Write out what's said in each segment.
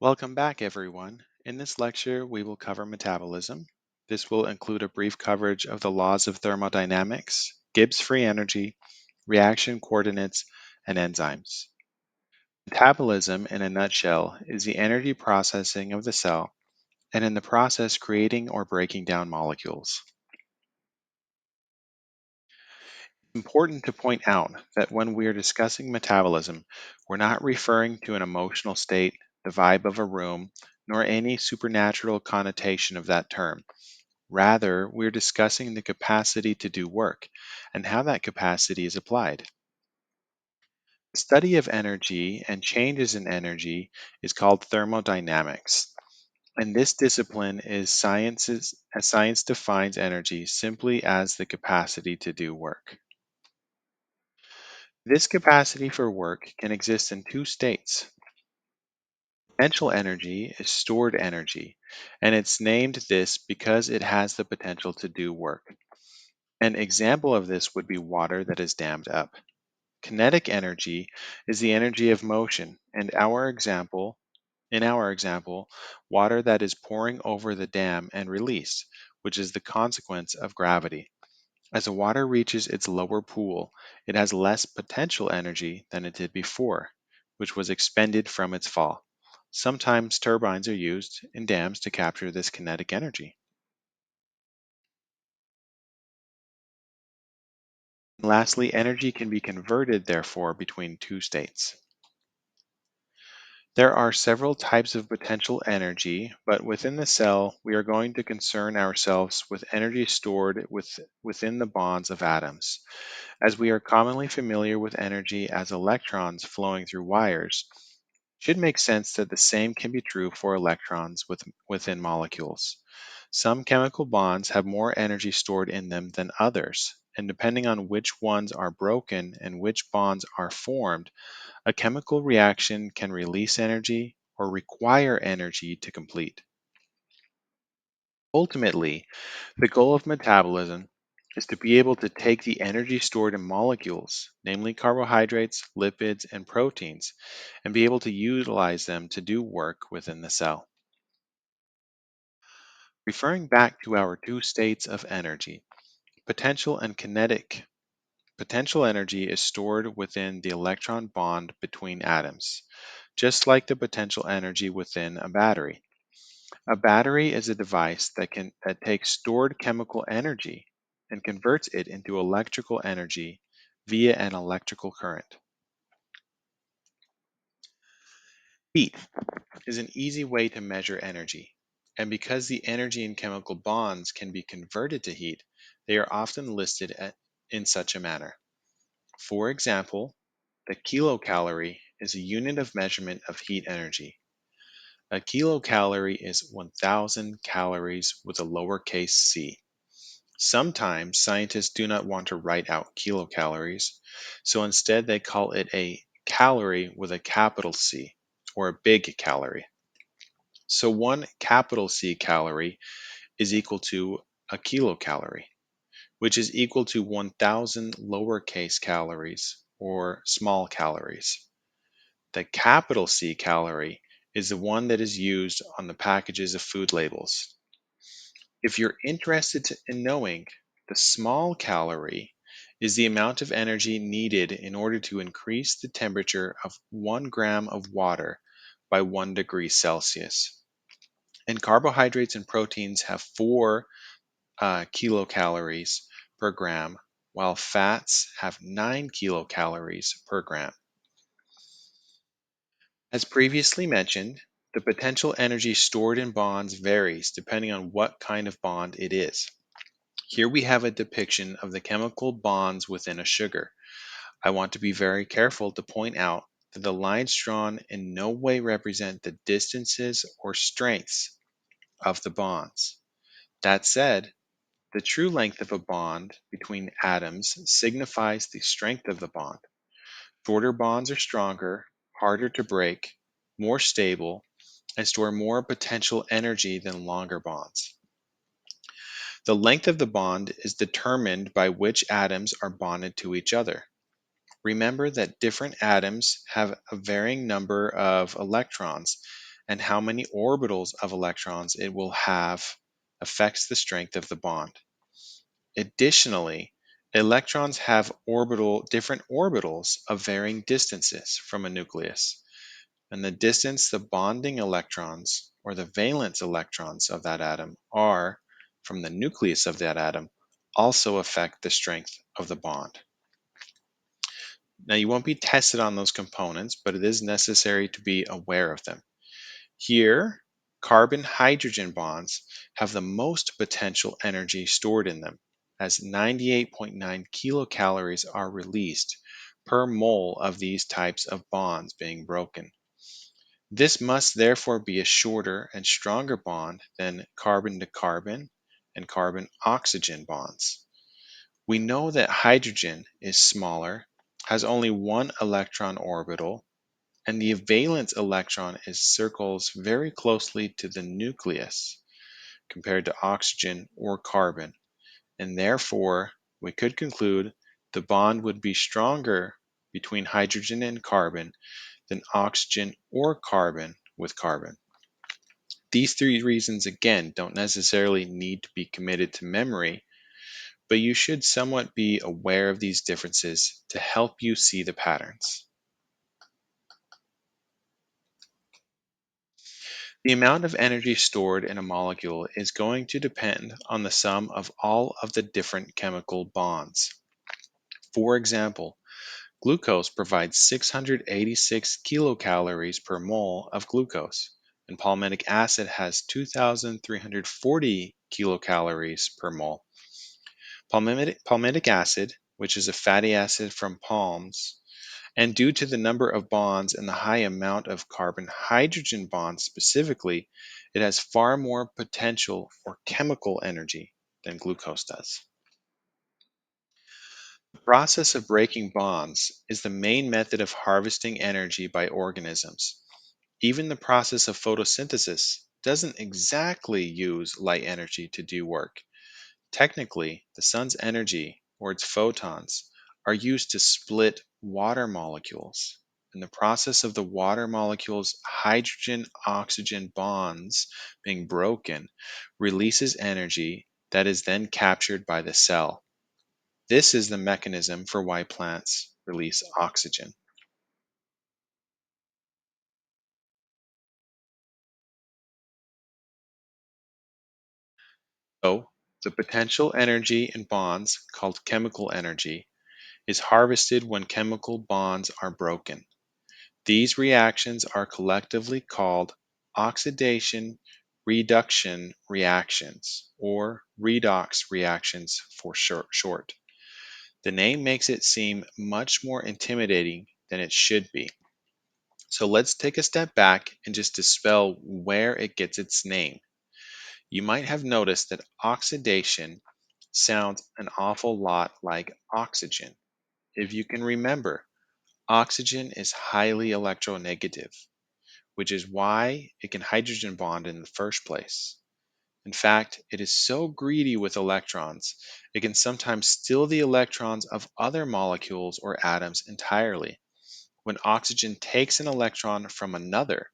Welcome back, everyone. In this lecture, we will cover metabolism. This will include a brief coverage of the laws of thermodynamics, Gibbs free energy, reaction coordinates, and enzymes. Metabolism, in a nutshell, is the energy processing of the cell, and in the process, creating or breaking down molecules. It's important to point out that when we are discussing metabolism, we're not referring to an emotional state, the vibe of a room, nor any supernatural connotation of that term. Rather, we're discussing the capacity to do work and how that capacity is applied. The study of energy and changes in energy is called thermodynamics. And this discipline is science defines energy simply as the capacity to do work. This capacity for work can exist in two states. Potential energy is stored energy, and it's named this because it has the potential to do work. An example of this would be water that is dammed up. Kinetic energy is the energy of motion, and in our example, water that is pouring over the dam and released, which is the consequence of gravity. As the water reaches its lower pool, it has less potential energy than it did before, which was expended from its fall. Sometimes turbines are used in dams to capture this kinetic energy. Lastly, energy can be converted, therefore, between two states. There are several types of potential energy, but within the cell, we are going to concern ourselves with energy stored within the bonds of atoms. As we are commonly familiar with energy as electrons flowing through wires, it should make sense that the same can be true for electrons within molecules. Some chemical bonds have more energy stored in them than others, and depending on which ones are broken and which bonds are formed, a chemical reaction can release energy or require energy to complete. Ultimately, the goal of metabolism is to be able to take the energy stored in molecules, namely carbohydrates, lipids, and proteins, and be able to utilize them to do work within the cell. Referring back to our two states of energy, potential and kinetic. Potential energy is stored within the electron bond between atoms, just like the potential energy within a battery. A battery is a device that takes stored chemical energy and converts it into electrical energy via an electrical current. Heat is an easy way to measure energy, and because the energy in chemical bonds can be converted to heat, they are often in such a manner. For example, the kilocalorie is a unit of measurement of heat energy. A kilocalorie is 1,000 calories with a lowercase c. Sometimes scientists do not want to write out kilocalories, so instead they call it a calorie with a capital C, or a big calorie. So one capital C calorie is equal to a kilocalorie, which is equal to 1,000 lowercase calories, or small calories. The capital C calorie is the one that is used on the packages of food labels. If you're interested in knowing, the small calorie is the amount of energy needed in order to increase the temperature of 1 gram of water by 1 degree Celsius. And carbohydrates and proteins have 4 kilocalories per gram, while fats have 9 kilocalories per gram. As previously mentioned, the potential energy stored in bonds varies depending on what kind of bond it is. Here we have a depiction of the chemical bonds within a sugar. I want to be very careful to point out that the lines drawn in no way represent the distances or strengths of the bonds. That said, the true length of a bond between atoms signifies the strength of the bond. Shorter bonds are stronger, harder to break, more stable, and store more potential energy than longer bonds. The length of the bond is determined by which atoms are bonded to each other. Remember that different atoms have a varying number of electrons, and how many orbitals of electrons it will have affects the strength of the bond. Additionally, electrons have different orbitals of varying distances from a nucleus, and the distance the bonding electrons or the valence electrons of that atom are from the nucleus of that atom also affect the strength of the bond. Now, you won't be tested on those components, but it is necessary to be aware of them. Here, carbon-hydrogen bonds have the most potential energy stored in them, as 98.9 kilocalories are released per mole of these types of bonds being broken. This must therefore be a shorter and stronger bond than carbon to carbon and carbon oxygen bonds. We know that hydrogen is smaller, has only one electron orbital, and the valence electron is circles very closely to the nucleus compared to oxygen or carbon, and therefore we could conclude the bond would be stronger between hydrogen and carbon than oxygen or carbon with carbon. These three reasons, again, don't necessarily need to be committed to memory, but you should somewhat be aware of these differences to help you see the patterns. The amount of energy stored in a molecule is going to depend on the sum of all of the different chemical bonds. For example, glucose provides 686 kilocalories per mole of glucose, and palmitic acid has 2,340 kilocalories per mole. Palmitic acid, which is a fatty acid from palms, and due to the number of bonds and the high amount of carbon hydrogen bonds specifically, it has far more potential or chemical energy than glucose does. The process of breaking bonds is the main method of harvesting energy by organisms. Even the process of photosynthesis doesn't exactly use light energy to do work. Technically, the sun's energy, or its photons, are used to split water molecules. In the process of the water molecules' hydrogen oxygen bonds being broken, releases energy that is then captured by the cell. This is the mechanism for why plants release oxygen. So, the potential energy in bonds, called chemical energy, is harvested when chemical bonds are broken. These reactions are collectively called oxidation-reduction reactions, or redox reactions for short. The name makes it seem much more intimidating than it should be. So let's take a step back and just dispel where it gets its name. You might have noticed that oxidation sounds an awful lot like oxygen. If you can remember, oxygen is highly electronegative, which is why it can hydrogen bond in the first place. In fact, it is so greedy with electrons, it can sometimes steal the electrons of other molecules or atoms entirely. When oxygen takes an electron from another,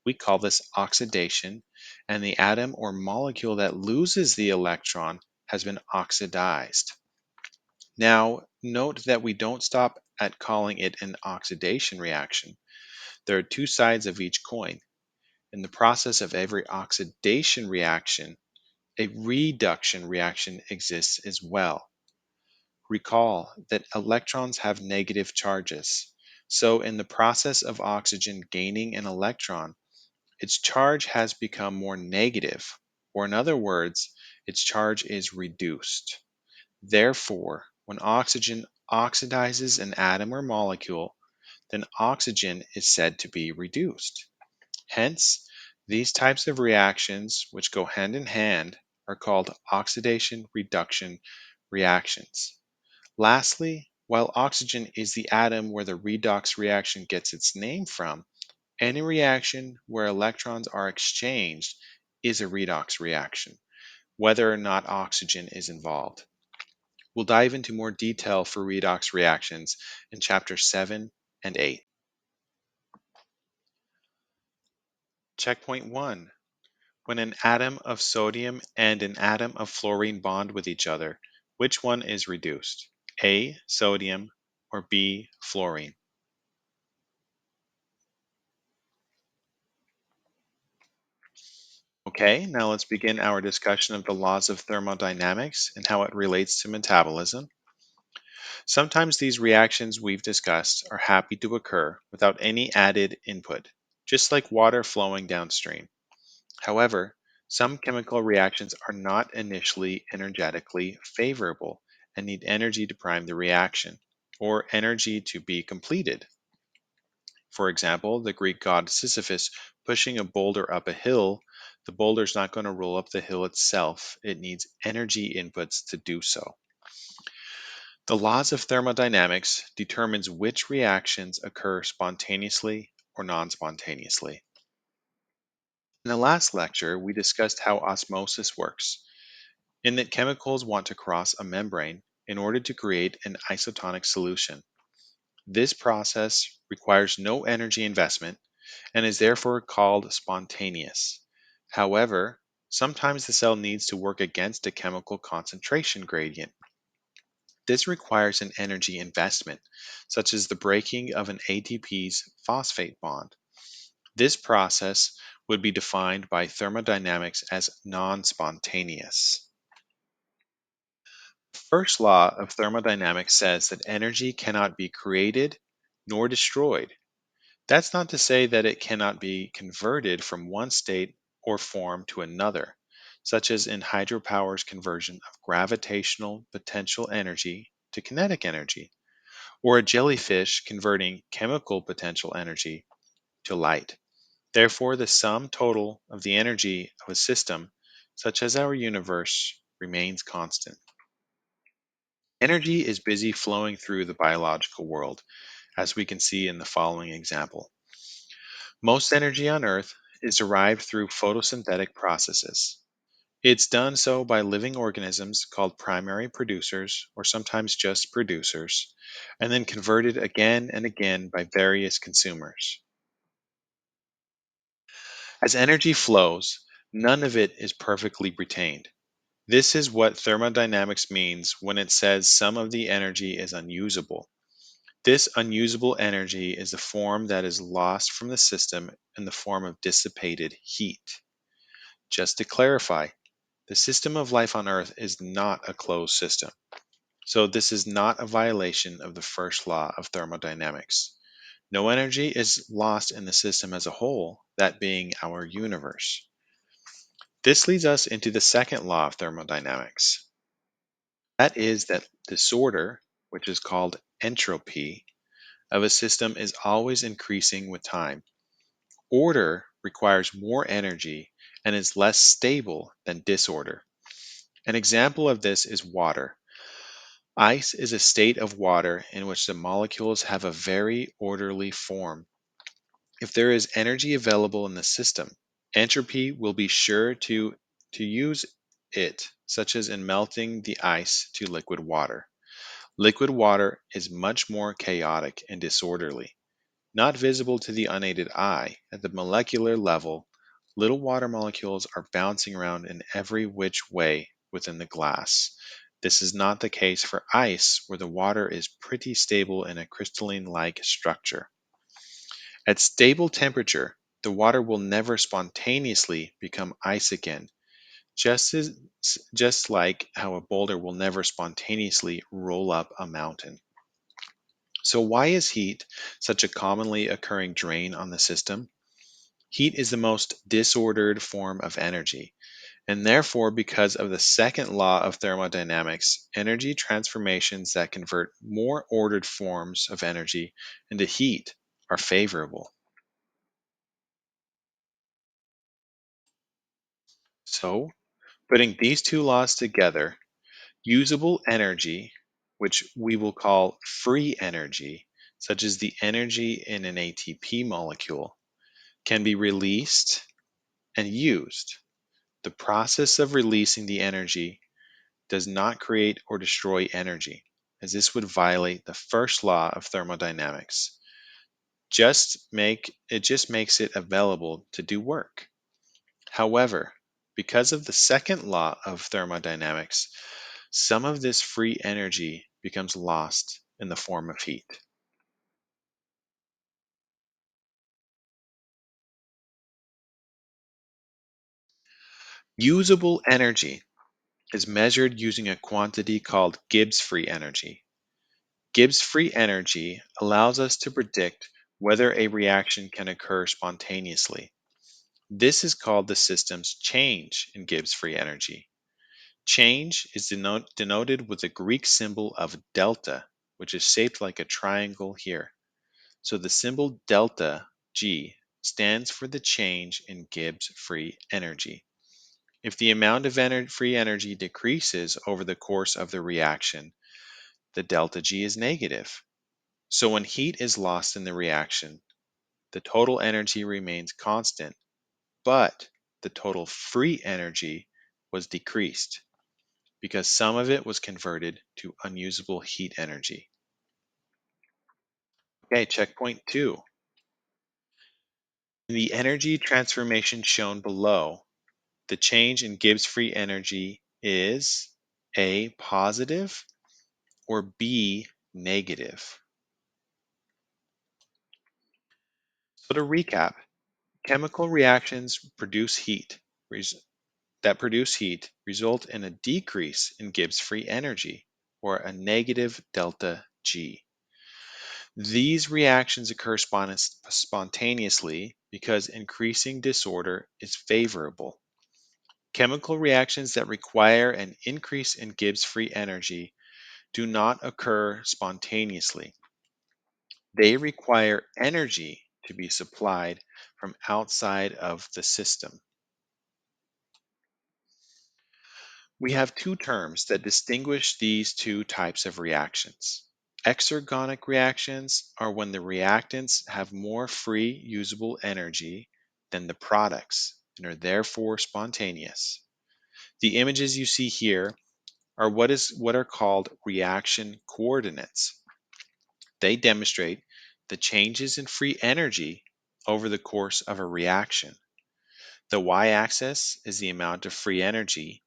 we call this oxidation, and the atom or molecule that loses the electron has been oxidized. Now, note that we don't stop at calling it an oxidation reaction. There are two sides of each coin. In the process of every oxidation reaction, a reduction reaction exists as well. Recall that electrons have negative charges. So, in the process of oxygen gaining an electron, its charge has become more negative, or in other words, its charge is reduced. Therefore, when oxygen oxidizes an atom or molecule, then oxygen is said to be reduced. Hence, these types of reactions, which go hand in hand, are called oxidation-reduction reactions. Lastly, while oxygen is the atom where the redox reaction gets its name from, any reaction where electrons are exchanged is a redox reaction, whether or not oxygen is involved. We'll dive into more detail for redox reactions in chapter 7 and 8. Checkpoint 1. When an atom of sodium and an atom of fluorine bond with each other, which one is reduced? A. Sodium or B. Fluorine? Okay, now let's begin our discussion of the laws of thermodynamics and how it relates to metabolism. Sometimes these reactions we've discussed are happy to occur without any added input, just like water flowing downstream. However, some chemical reactions are not initially energetically favorable and need energy to prime the reaction, or energy to be completed. For example, the Greek god Sisyphus pushing a boulder up a hill, the boulder's not going to roll up the hill itself. It needs energy inputs to do so. The laws of thermodynamics determines which reactions occur spontaneously or non-spontaneously. In the last lecture, we discussed how osmosis works, in that chemicals want to cross a membrane in order to create an isotonic solution. This process requires no energy investment and is therefore called spontaneous. However, sometimes the cell needs to work against a chemical concentration gradient. This requires an energy investment, such as the breaking of an ATP's phosphate bond. This process would be defined by thermodynamics as non spontaneous. The first law of thermodynamics says that energy cannot be created nor destroyed. That's not to say that it cannot be converted from one state or form to another, such as in hydropower's conversion of gravitational potential energy to kinetic energy, or a jellyfish converting chemical potential energy to light. Therefore, the sum total of the energy of a system, such as our universe, remains constant. Energy is busy flowing through the biological world, as we can see in the following example. Most energy on Earth is derived through photosynthetic processes. It's done so by living organisms called primary producers, or sometimes just producers, and then converted again and again by various consumers. As energy flows, none of it is perfectly retained. This is what thermodynamics means when it says some of the energy is unusable. This unusable energy is the form that is lost from the system in the form of dissipated heat. Just to clarify, the system of life on Earth is not a closed system. So this is not a violation of the first law of thermodynamics. No energy is lost in the system as a whole, that being our universe. This leads us into the second law of thermodynamics. That is that disorder, which is called entropy, of a system is always increasing with time. Order requires more energy and is less stable than disorder. An example of this is water. Ice is a state of water in which the molecules have a very orderly form. If there is energy available in the system, entropy will be sure to use it, such as in melting the ice to liquid water. Liquid water is much more chaotic and disorderly. Not visible to the unaided eye, at the molecular level, little water molecules are bouncing around in every which way within the glass. This is not the case for ice, where the water is pretty stable in a crystalline like structure. At stable temperature, the water will never spontaneously become ice again, just like how a boulder will never spontaneously roll up a mountain. So, why is heat such a commonly occurring drain on the system? Heat is the most disordered form of energy, and therefore, because of the second law of thermodynamics, energy transformations that convert more ordered forms of energy into heat are favorable. So, putting these two laws together, usable energy, which we will call free energy, such as the energy in an ATP molecule, can be released and used. The process of releasing the energy does not create or destroy energy, as this would violate the first law of thermodynamics. just makes it available to do work. However, because of the second law of thermodynamics, some of this free energy becomes lost in the form of heat. Usable energy is measured using a quantity called Gibbs free energy. Gibbs free energy allows us to predict whether a reaction can occur spontaneously. This is called the system's change in Gibbs free energy. Change is denoted with the Greek symbol of delta, which is shaped like a triangle here. So the symbol delta G stands for the change in Gibbs free energy. If the amount of free energy decreases over the course of the reaction, the delta G is negative. So when heat is lost in the reaction, the total energy remains constant, but the total free energy was decreased because some of it was converted to unusable heat energy. Okay, checkpoint 2. In the energy transformation shown below, the change in Gibbs free energy is A positive or B negative. So to recap, chemical reactions that produce heat result in a decrease in Gibbs free energy or a negative delta G. These reactions occur spontaneously because increasing disorder is favorable. Chemical reactions that require an increase in Gibbs free energy do not occur spontaneously. They require energy to be supplied from outside of the system. We have two terms that distinguish these two types of reactions. Exergonic reactions are when the reactants have more free usable energy than the products and are therefore spontaneous. The images you see here are what are called reaction coordinates. They demonstrate the changes in free energy over the course of a reaction. The y-axis is the amount of free energy,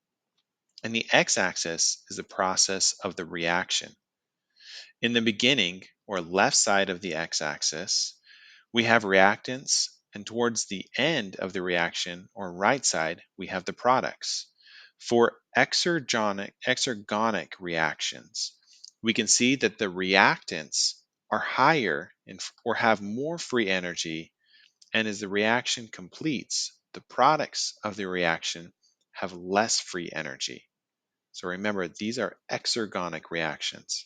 and the x-axis is the process of the reaction. In the beginning, or left side of the x-axis, we have reactants, and towards the end of the reaction, or right side, we have the products. For exergonic reactions, we can see that the reactants are higher or have more free energy, and as the reaction completes, the products of the reaction have less free energy. So remember, these are exergonic reactions.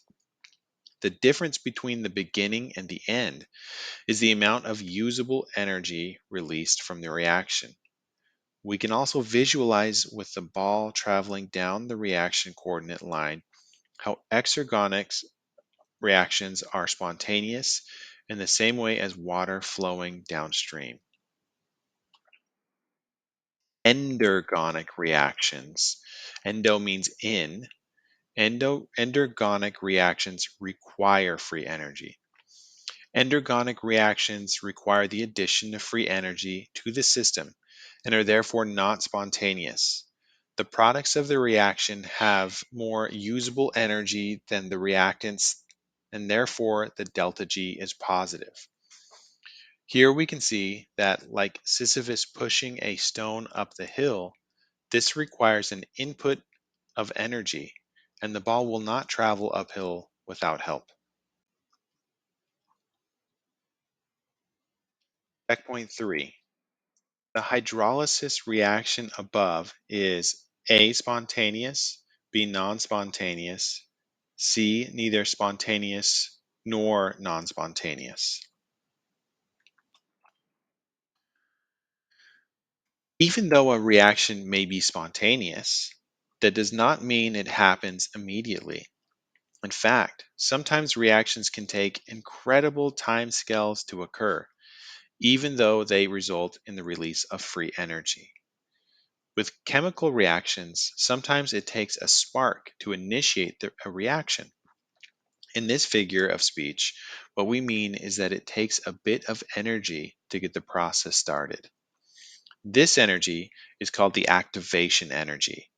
The difference between the beginning and the end is the amount of usable energy released from the reaction. We can also visualize with the ball traveling down the reaction coordinate line how exergonic reactions are spontaneous in the same way as water flowing downstream. Endergonic reactions. Endo means in. Endergonic reactions require free energy. Endergonic reactions require the addition of free energy to the system and are therefore not spontaneous. The products of the reaction have more usable energy than the reactants, and therefore the delta G is positive. Here we can see that, like Sisyphus pushing a stone up the hill, this requires an input of energy, and the ball will not travel uphill without help. Checkpoint 3. The hydrolysis reaction above is A spontaneous, B non spontaneous, C neither spontaneous nor non spontaneous. Even though a reaction may be spontaneous, that does not mean it happens immediately. In fact, sometimes reactions can take incredible time scales to occur, even though they result in the release of free energy. With chemical reactions, sometimes it takes a spark to initiate a reaction. In this figure of speech, what we mean is that it takes a bit of energy to get the process started. This energy is called the activation energy.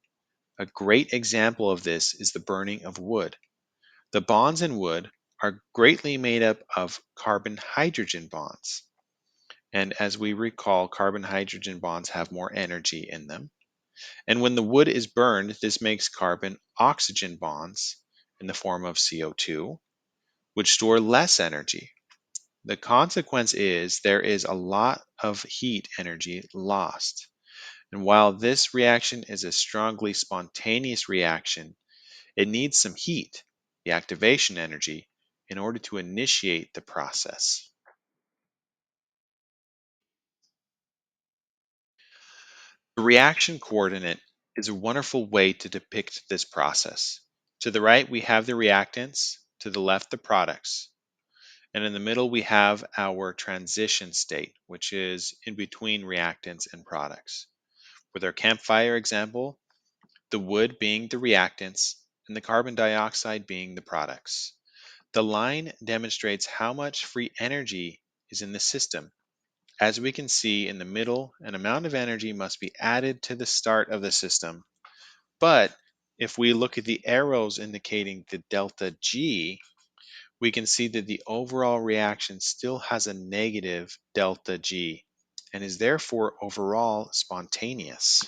A great example of this is the burning of wood. The bonds in wood are greatly made up of carbon hydrogen bonds. And as we recall, carbon hydrogen bonds have more energy in them. And when the wood is burned, this makes carbon oxygen bonds in the form of CO2, which store less energy. The consequence is there is a lot of heat energy lost. And while this reaction is a strongly spontaneous reaction, it needs some heat, the activation energy, in order to initiate the process. The reaction coordinate is a wonderful way to depict this process. To the right, we have the reactants, to the left, the products. And in the middle, we have our transition state, which is in between reactants and products. With our campfire example, the wood being the reactants and the carbon dioxide being the products. The line demonstrates how much free energy is in the system. As we can see in the middle, an amount of energy must be added to the start of the system. But if we look at the arrows indicating the delta G, we can see that the overall reaction still has a negative delta G and is therefore overall spontaneous.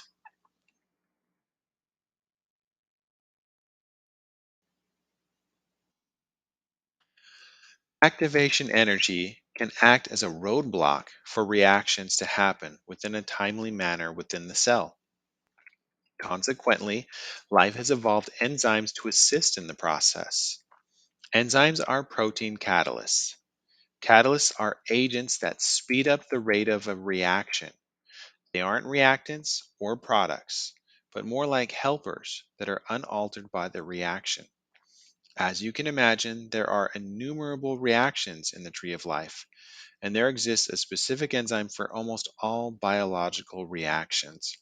Activation energy can act as a roadblock for reactions to happen within a timely manner within the cell. Consequently, life has evolved enzymes to assist in the process. Enzymes are protein catalysts. Catalysts are agents that speed up the rate of a reaction. They aren't reactants or products, but more like helpers that are unaltered by the reaction. As you can imagine, there are innumerable reactions in the tree of life, and there exists a specific enzyme for almost all biological reactions.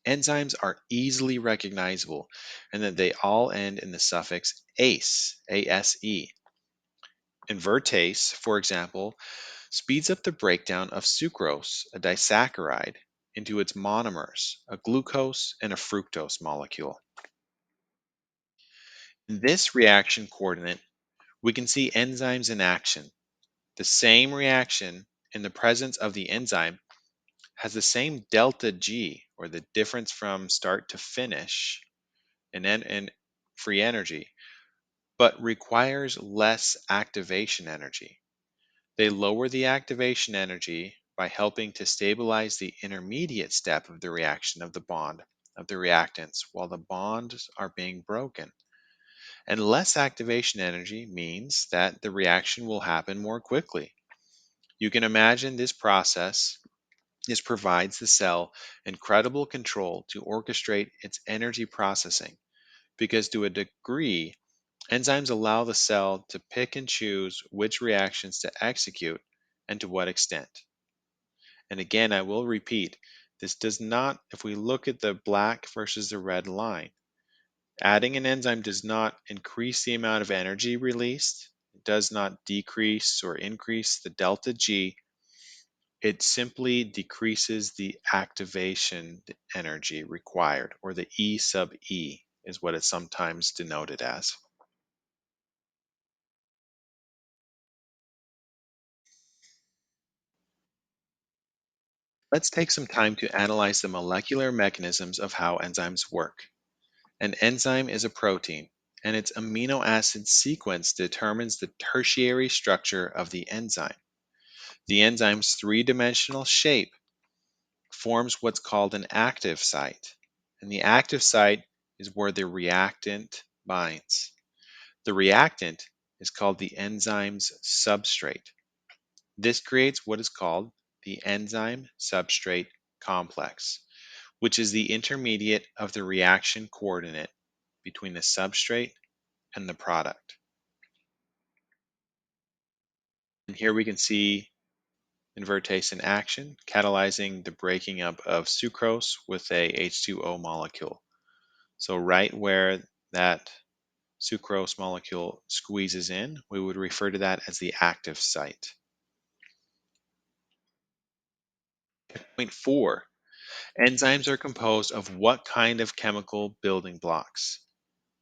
Enzymes are easily recognizable in that they all end in the suffix ase, A-S-E. Invertase, for example, speeds up the breakdown of sucrose, a disaccharide, into its monomers, a glucose and a fructose molecule. In this reaction coordinate, we can see enzymes in action. The same reaction in the presence of the enzyme has the same delta G, or the difference from start to finish in free energy, but requires less activation energy. They lower the activation energy by helping to stabilize the intermediate step of the reaction of the bond of the reactants while the bonds are being broken. And less activation energy means that the reaction will happen more quickly. You can imagine this process. This provides the cell incredible control to orchestrate its energy processing because, to a degree, enzymes allow the cell to pick and choose which reactions to execute and to what extent. And again, I will repeat, this does not, if we look at the black versus the red line, adding an enzyme does not increase the amount of energy released, it does not decrease or increase the delta G. It simply decreases the activation energy required, or the E sub E is what it's sometimes denoted as. Let's take some time to analyze the molecular mechanisms of how enzymes work. An enzyme is a protein, and its amino acid sequence determines the tertiary structure of the enzyme. The enzyme's three-dimensional shape forms what's called an active site, and the active site is where the reactant binds. The reactant is called the enzyme's substrate. This creates what is called the enzyme substrate complex, which is the intermediate of the reaction coordinate between the substrate and the product. And here we can see invertase in action, catalyzing the breaking up of sucrose with a H2O molecule. So right where that sucrose molecule squeezes in, we would refer to that as the active site. Point four, enzymes are composed of what kind of chemical building blocks?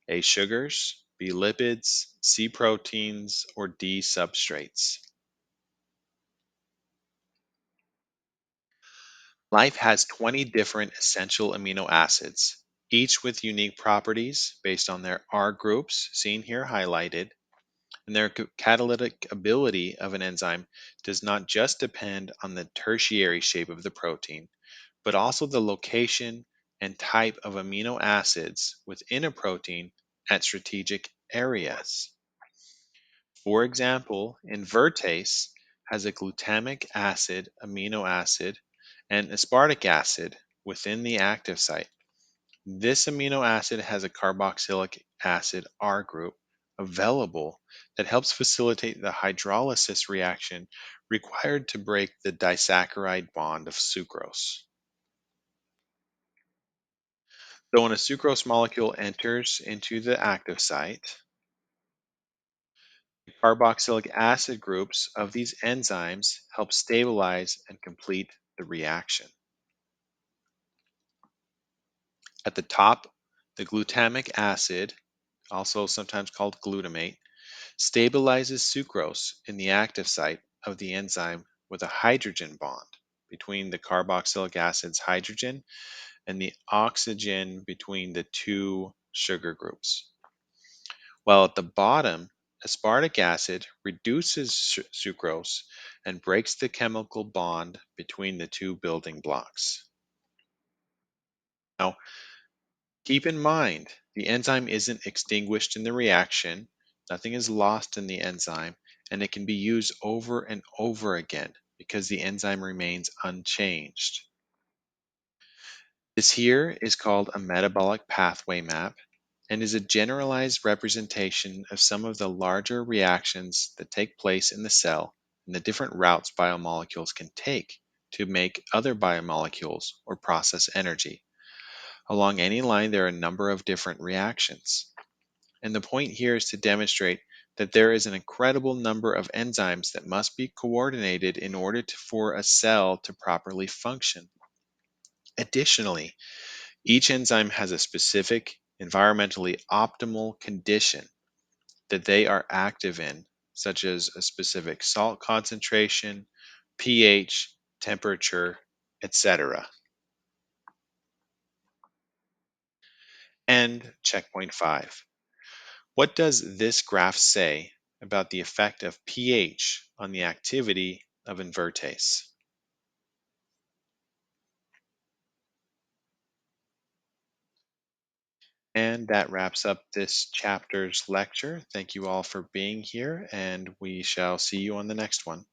A, sugars, B, lipids, C, proteins, or D, substrates. Life has 20 different essential amino acids, each with unique properties based on their R groups, seen here highlighted, and their catalytic ability of an enzyme does not just depend on the tertiary shape of the protein, but also the location and type of amino acids within a protein at strategic areas. For example, invertase has a glutamic acid amino acid and aspartic acid within the active site. This amino acid has a carboxylic acid R group available that helps facilitate the hydrolysis reaction required to break the disaccharide bond of sucrose. So when a sucrose molecule enters into the active site, carboxylic acid groups of these enzymes help stabilize and complete the reaction. At the top, the glutamic acid, also sometimes called glutamate, stabilizes sucrose in the active site of the enzyme with a hydrogen bond between the carboxylic acid's hydrogen and the oxygen between the two sugar groups. While at the bottom, aspartic acid reduces sucrose and breaks the chemical bond between the two building blocks. Now, keep in mind, the enzyme isn't extinguished in the reaction, nothing is lost in the enzyme, and it can be used over and over again because the enzyme remains unchanged. This here is called a metabolic pathway map and is a generalized representation of some of the larger reactions that take place in the cell and the different routes biomolecules can take to make other biomolecules or process energy. Along any line, there are a number of different reactions. And the point here is to demonstrate that there is an incredible number of enzymes that must be coordinated in order for a cell to properly function. Additionally, each enzyme has a specific environmentally optimal condition that they are active in, such as a specific salt concentration, pH, temperature, etc. And checkpoint 5. What does this graph say about the effect of pH on the activity of invertase? And that wraps up this chapter's lecture. Thank you all for being here, and we shall see you on the next one.